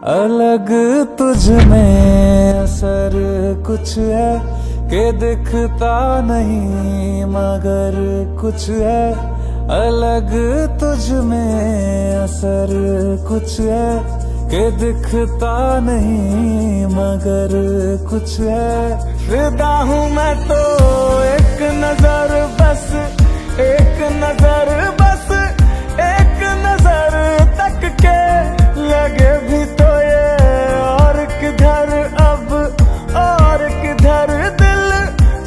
अलग तुझ में असर कुछ है कि दिखता नहीं मगर कुछ है। अलग तुझ में असर कुछ है कि दिखता नहीं मगर कुछ है। फिदा हूँ मैं तो एक नजर बस, एक नजर बस, एक नजर तक के लगे भी तो ये और किधर अब और किधर दिल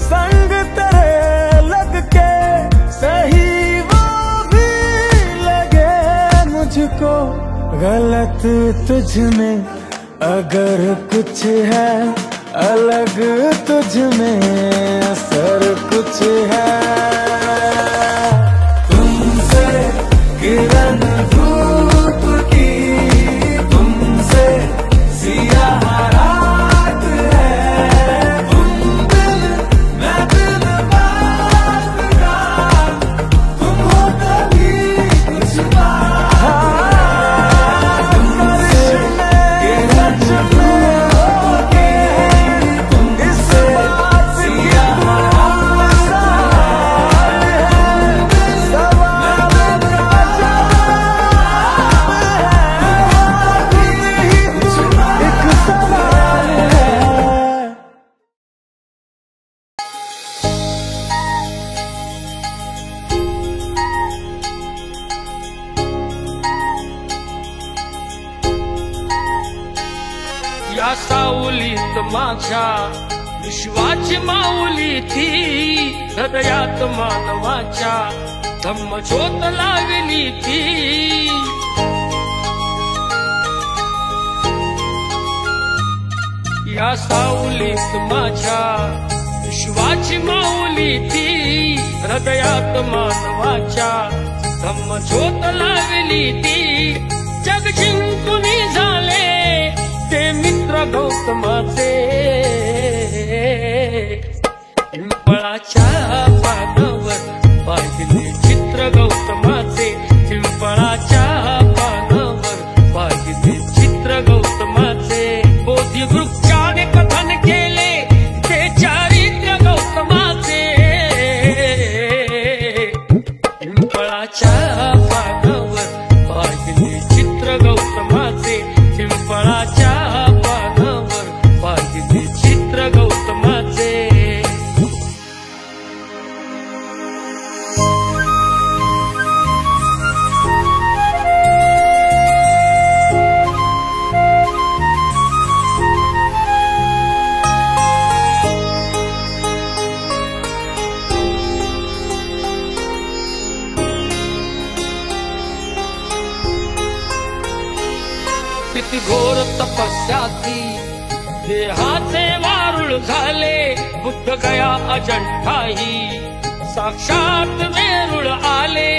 संग तेरे लग के सही वो भी लगे मुझको। गलत तुझ में अगर कुछ है, अलग तुझ में असर कुछ है। तुमसे किरण धूप की, तुमसे सियाह रात है। तुम दिन मैं दिन बात का, तुम हो कभी कुछ बात। या सावलीत माझ्या विश्वाची माऊली ती, हृदयात मानवाच्या धम्मज्योत लावली ती। या सावलीत माझ्या विश्वाची माऊली ती, हृदयात मानवाच्या धम्मज्योत लावली ती। जग जिंकून झाले ते मित्र गौतमाचे, पिंपळाच्या पानावर पाहिले चित्र गौतमाचे। पिंपळाच्या पानावर पाहिले चित्र गौतमाचे। बोधी वृक्षाने कथन केले ते चारित्र्य गौतमाचे। पिंपळाच्या पानावर पाहिले चित्र गौतमाचे। पिंपळाच्या पानावर पाहिले चित्र गौतमाचे। किती घोर तपस्या ती देहाचे वारुळ झाले। बुद्ध गया अजंठाही साक्षात वेरूळ आले।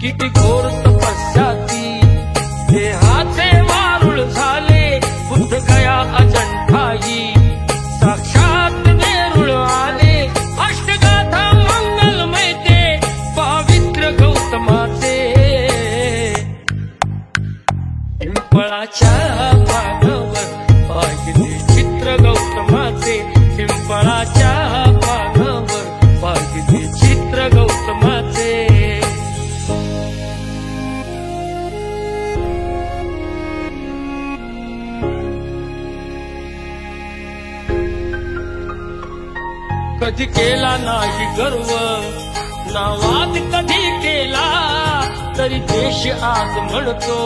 किती घोर तपस्या ती देहाचे वारुळ झाले। बुद्ध गया अजंठाही साक्षात वेरूळ आले। अष्टगाथा मंगलमय ते पावित्र गौतमाचे। पिंपळाच्या पानावर पाहिले चित्र गौतमाचे। पिंपळाच्या पानावर पाहिले चित्र गौतमाचे। कधी केला नाही गर्व ना वाद कधी केला, तरी देश आज म्हणतो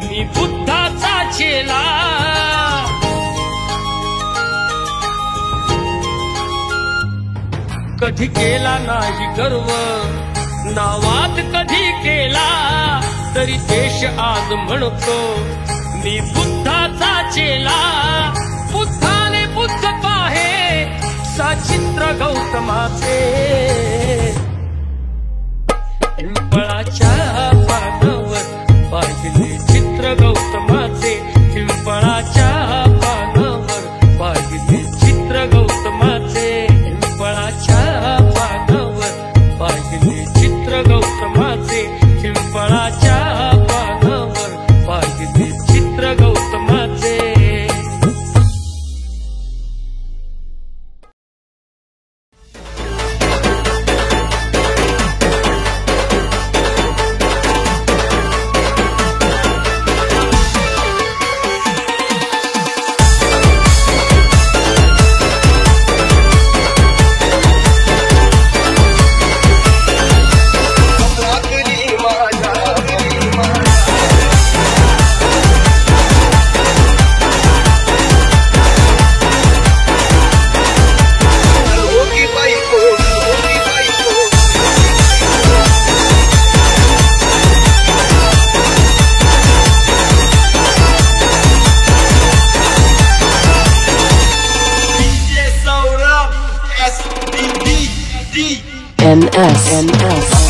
मी बुद्धाचा चेला। कधी केला नाही गर्व ना वाद कधी केला, तरी देश आज म्हणतो मी बुद्धाचा चेला। बुद्धाने बुद्ध पाहे सचित्र गौतमाचे। पिंपळाच्या पानावर पाहिले चित्र गौतमाचे। पिंपळाच्या पानावर पाहिले चित्र गौतमाचे। पिंपळाच्या पानावर पाहिले चित्र गौतमाचे। NS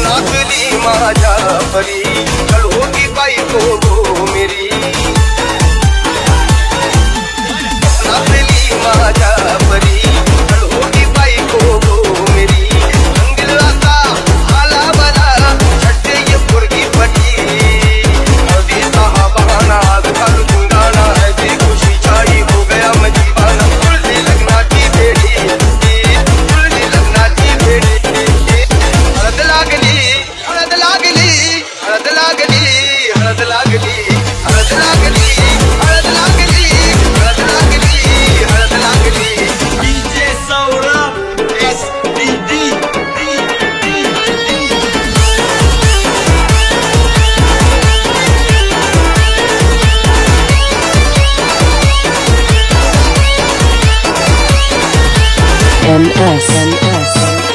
नाचली माझ्या परी चल होगी बायको मेरी नाचली माझ्या परी चल होगी बायको मेरी दिल आता आला बना छट्टे ये पुरगी पटी अभी कहा बहाना घाल गुंगाना ऐसी खुशी छाई हो गया मैं दीवाना तुलसी लगना की बेड़ी तुलसी लगना की बेड़ी हळद लागली हळद लागली हळद लागली हळद लागली हळद लागली हळद लागली हळद लागली हळद लागली डीजे सौरभ SDD NS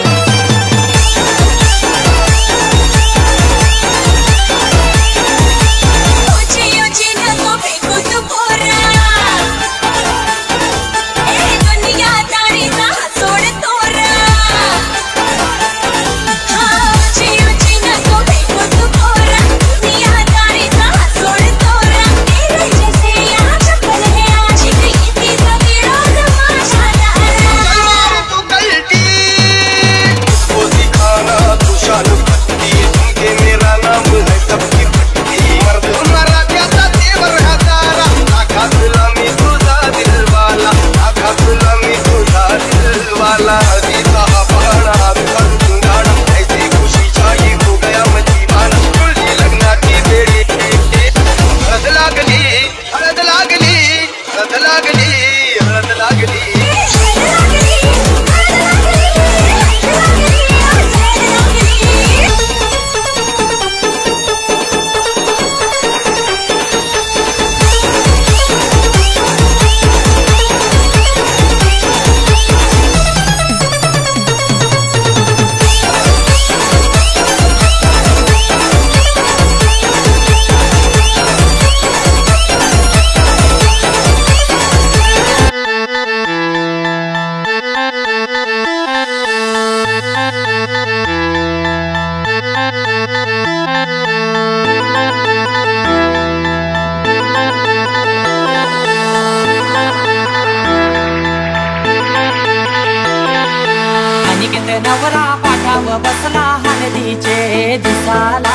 नवरा पाठाव बसला हळदीचे दिसाला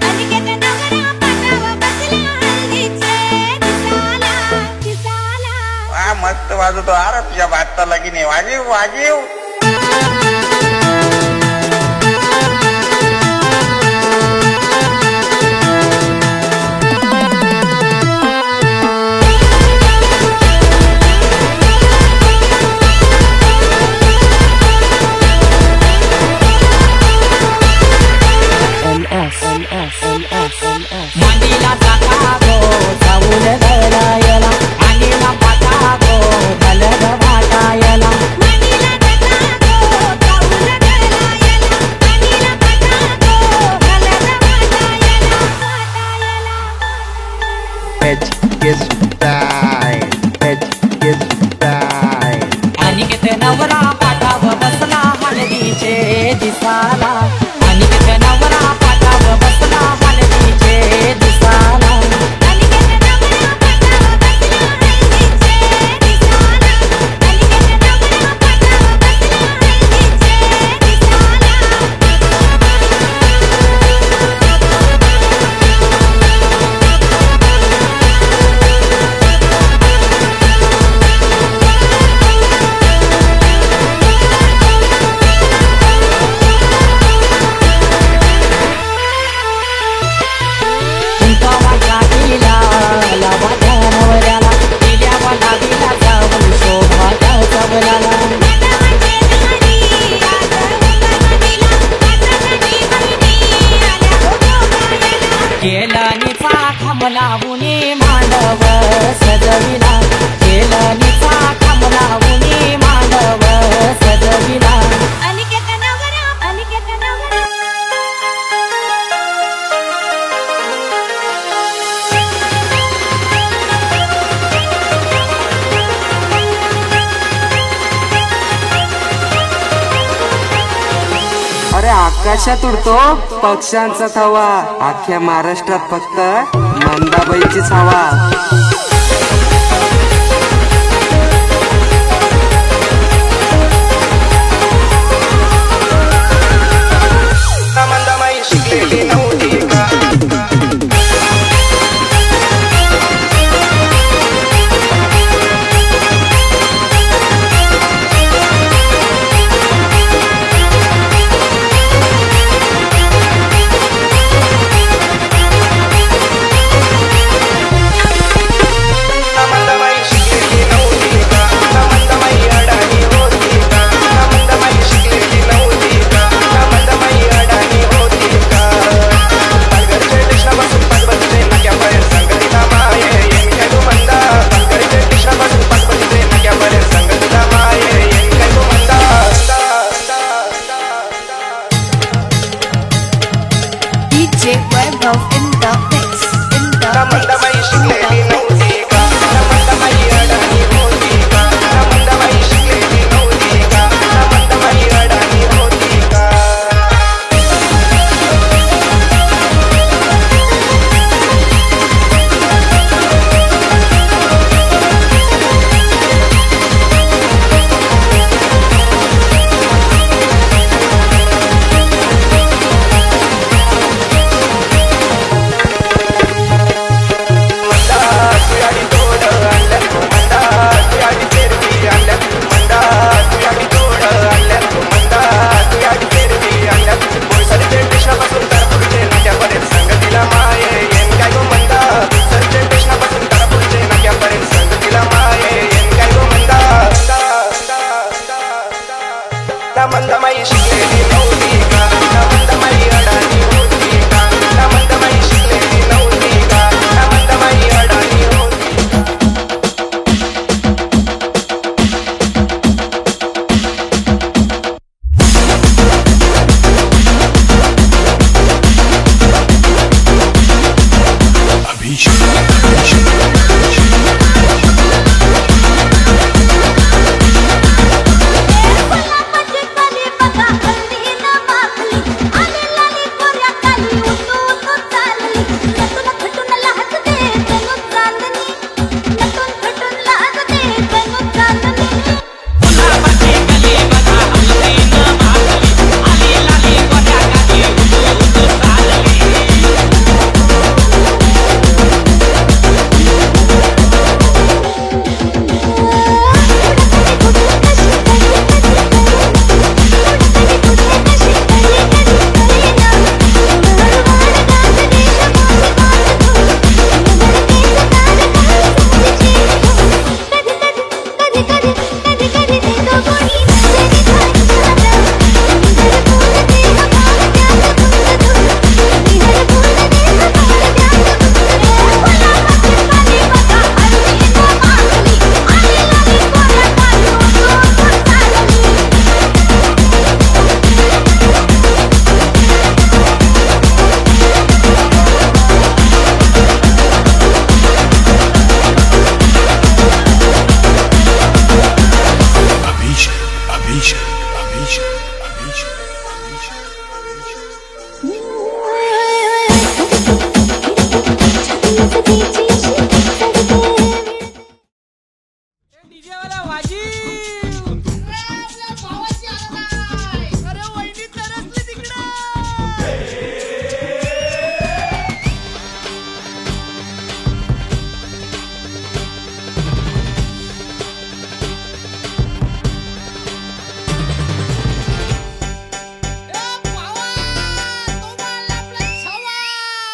अनिकेत नवरा पाठाव बसला हळदीचे दिसाला मस्त वाजवतो अरे तुझ्या भाता लगीने वाजीव वाजीव मांडीला टाकागो जाऊन गलायला मांडीला टाकागो गलग वाटायला मांडीला टाकागो अरे आकाशात उडतो पक्ष्यांचा थवा, अख्ख्या महाराष्ट्रात फक्त मंदाबाईचीच हवा. मंदाबाई शिकलेली नव्हती का?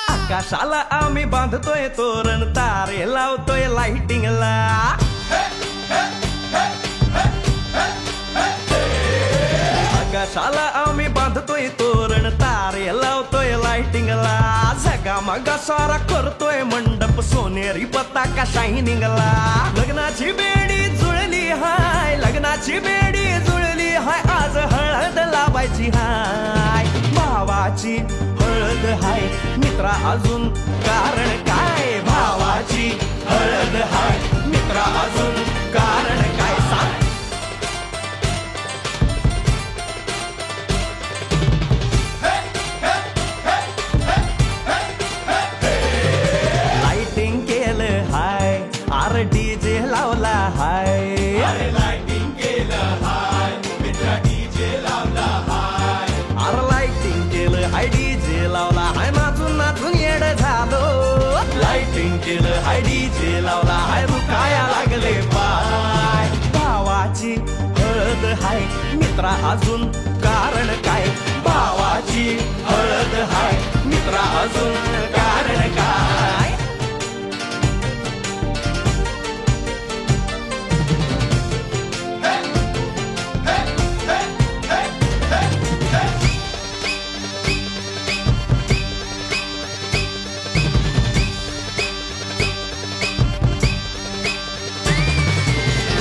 आकाशाला आम्ही बांधतोय तोरण, तारे लावतोय लाइटिंगला. आकाशाला आम्ही बांधतोय तोरण, तारे लावतोय लाइटिंगला. झगामगा सारा करतोय मंडप, सोनेरी पताका शायनिंगला. लग्नाची बेडी जुळली हाय, लग्नाची बेडी जुळली हाय. आज हळद लावायची हाय, भावाची हळद हाय. मित्रा अजून कारण काय, भावाची हळद हाय. मित्रा अजून कारण काय सांग. हाय मित्रा अजून कारण काय भावाची हळद हाय मित्रा अजून कारण काय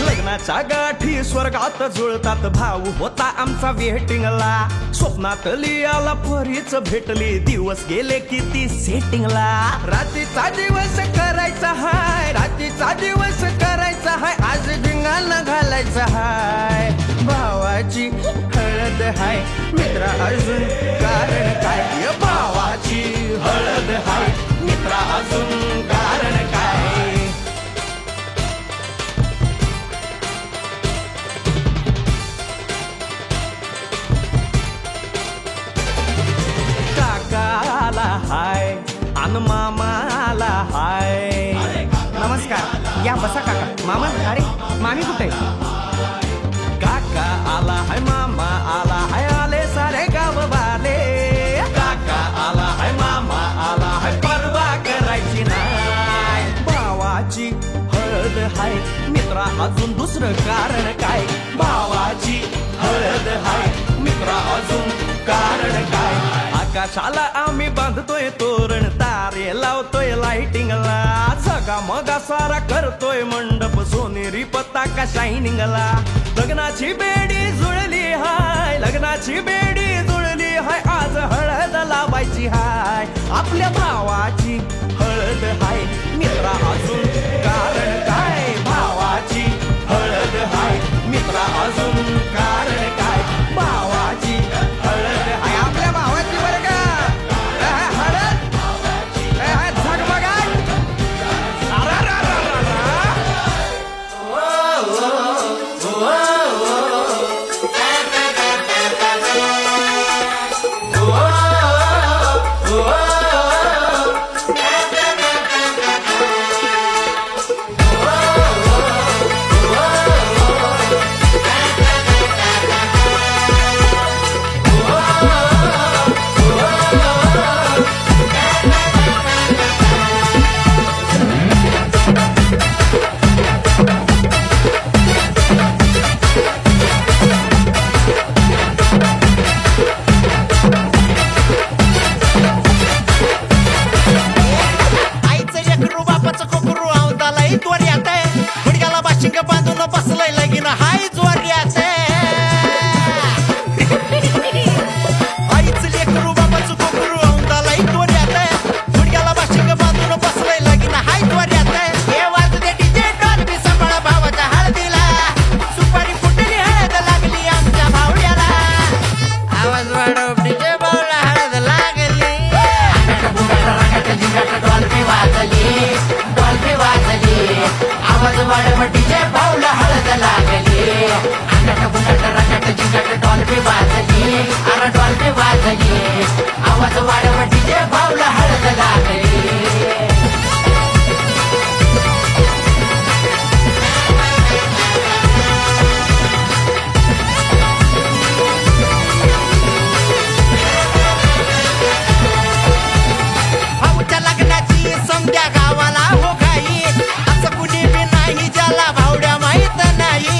लग्नाच्या गाठी स्वर्गात जुळतात भाऊ होता आमचा वेटिंगला स्वप्नात लियाला परीच भेटली दिवस गेले किती सेटिंगला रात्रीचा दिवस करायचा हाय रात्रीचा दिवस करायचा हाय आज धिंगाणा घालायचा हाय भावाची हळद हाय मित्रा अजून कारण काय भावाची हळद हाय मित्रा अजून कारण काय काकाला हाय अन मामाला हाय नमस्कार या बसा काका मामा अरे मामी कुठे काका आला हाय मामा आला हाय आले सारे गाव वाले काका आला हाय मामा आला हाय परवा करायची नाय भावाची हळद हाय मित्रा अजून दुसरं कारण काय भावाची हळद हाय मित्रा अजून कारण काय आकाशाला आम्ही बांधतोय तोरण तारे लावतोय लाइटिंगला जगा मगा सारा करतोय मंडप सोनेरी पताका शायनिंगला लग्नाची बेडी जुळली हाय लग्नाची बेडी जुळली हाय आज हळद लावायची हाय आपल्या भावाची हळद हाय मित्रा अजून कारण काय भावाची हळद हाय मित्रा अजून कारण काय भावाची हळद हाय आपल्या भावाची बरं का हळद झगमगाट बांधून बसलाय लगीन हाय जोर्याच आईच लेकरू बाबाचं कोकरू औंदाला जोर्यात गुडघ्याला बाशिंग बांधून बसलाय लगीन हाय जोर्यात हे वाजू दे डीजे डॉल्बी सांभाळा भावाच्या हळदीला सुपारी फुटली हळद लागली आमच्या भावड्याला आवाज वाढव डीजे भावला हळद लागली डॉल्बी वाजली आवाज वाढव डीजे भावला हळद लागली अंगठ बुंगट रंगट जिंगट डॉल्बी वाजली अरे डॉल्बी वाजली आवाज वाढव डीजे भावला हळद लागली भाऊच्या लग्नाची समध्या गावाला हो गाई असं कुणी बी नाही ज्याला भावड्या माहित नाही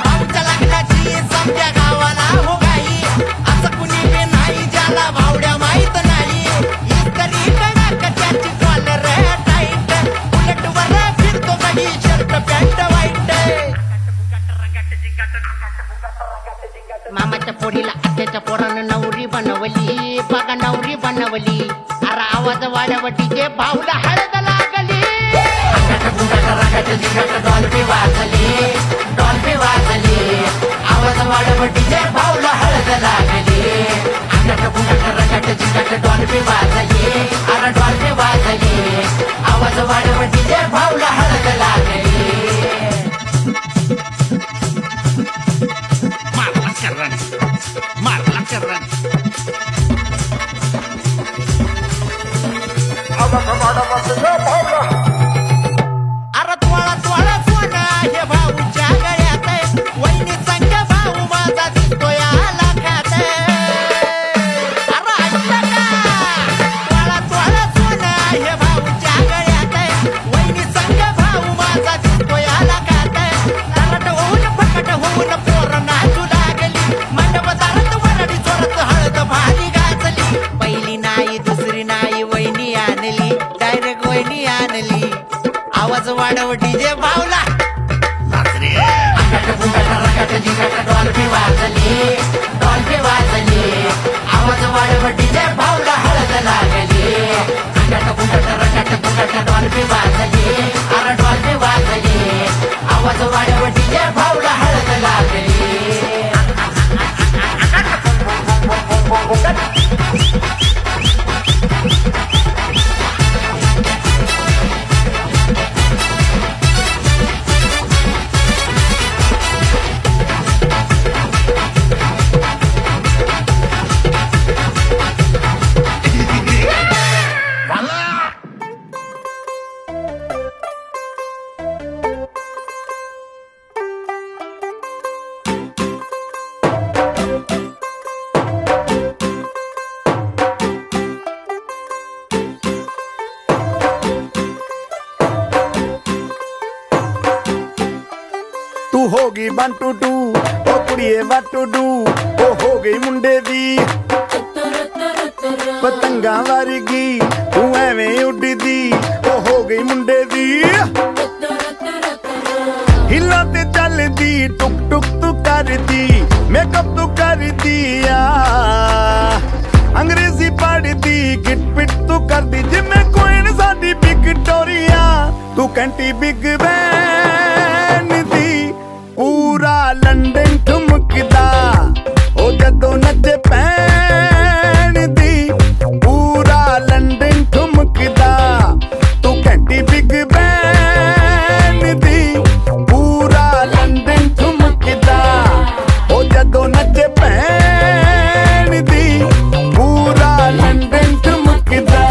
भाऊच्या लग्नाची समध्या गावाला हो गाई असं कुणी बी नाही ज्याला भावड्या माहित नाही इतरी कडक त्याची कॉलर टाईट उलट वर फिरतो कधी शर्ट पॅन्ट वाईट मामाच्या पोरीला आत्याच्या पोरानं नवरी बनवली बघा नवरी बनवली अरे आवाज वाढव डीजे भाऊला हळद लागली डॉल्बी वाजली आवाज वाढव डीजे भाऊला हळद लागली अंगठ बुंगट रंगट जिंगट डॉल्बी वाजली अरे डॉल्बी वाजली आवाज वाढव डीजे भाऊला हळद लागली मारला करन अरे तोळा तोळा सोना हे वाजव डीजे भावला डॉल्फी वाजली आवाज वाढव डीजे भावला हळद लागली डॉल्फी वाजली अरे डॉल्फी वाजली आवाज वाढव डीजे भावला हळद लागली तू होगी 1 2 2 ओ कुड़िए what to do ओ हो गई मुंडे दी पतंगा वर्गी तू एवें उड़दी ओ हो गई मुंडे दी हिला ते चलदी टुक टुक तू करदी मेकअप तू करदी अंग्रेजी पढ़दी गिट पिट तू करदी जिम्मे कोइन साडी विक्टोरिया तू कंटी बिग बैन दी पूरा लंडन ठुमकदा ओ जदों नचे पैन दी पूरा लंडन ठुमकदा तू घंटी बिग बैन दी पूरा लंडन ठुमकदा ओ जदों नचे पैन दी पूरा लंडन ठुमकदा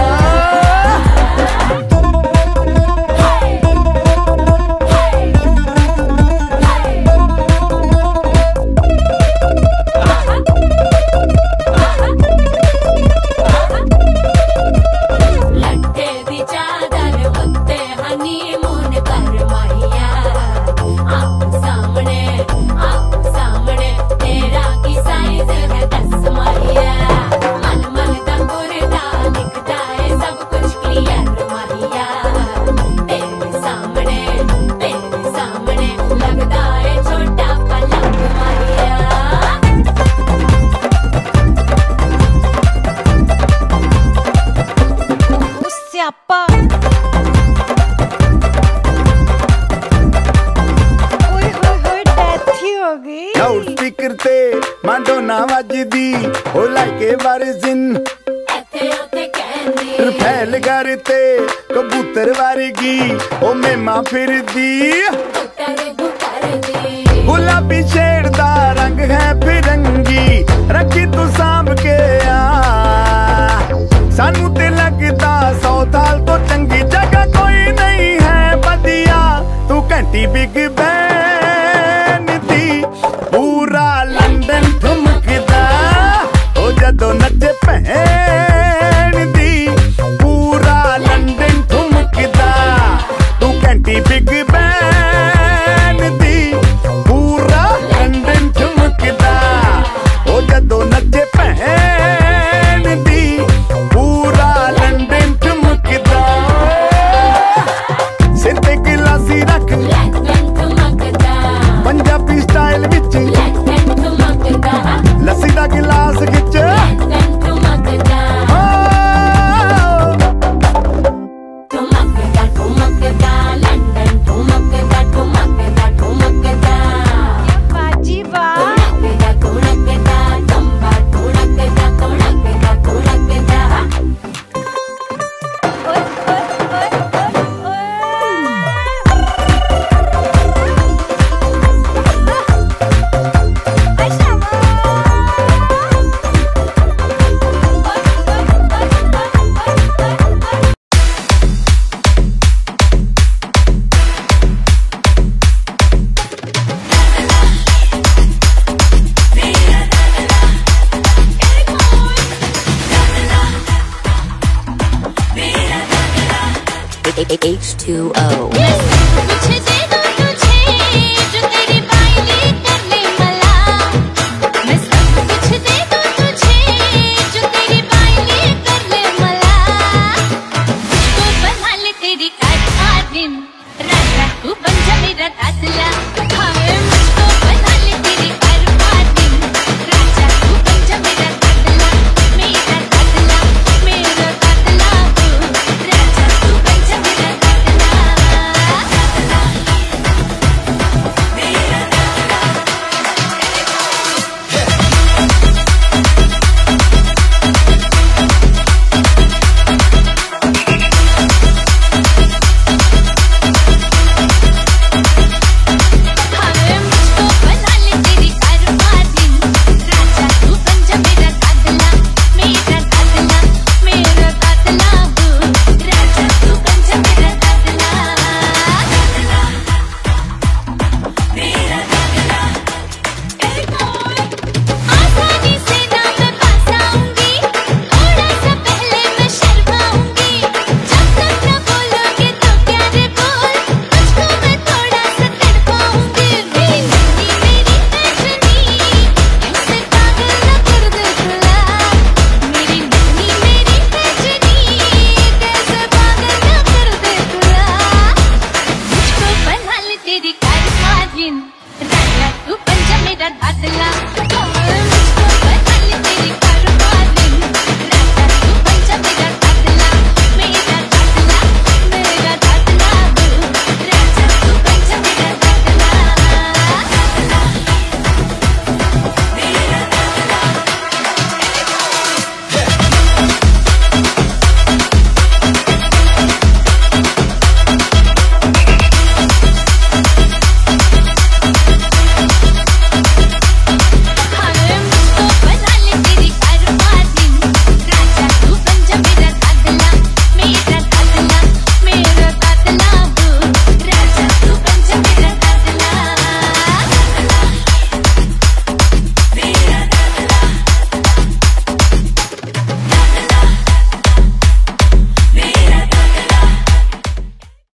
लाउडस्पीकर ते माडोना वजदी ओ लाइके वारिजिन फैल करते कबूतर वर्गी ओ मेमा फिरदी गुलाबी शेड दा रंग है फिरंगी रखी तू सांभ के सानू ते लगदा 100 साल तो चंगी जगह कोई नहीं है बदिया तू घंटी बिग बैन दी पूरा लंदन ठुमकदा ओ जदों नचे भैन दी पूरा लंदन ठुमकदा तू घंटी बिग बैन दी पूरा लंदन ठुमकदा ओ जदों नचे भैन दी पूरा लंदन ठुमकदा सिर ते गिलासी रख पंजाबी स्टाइल विच लस्सी दा गिलास खिच H2O.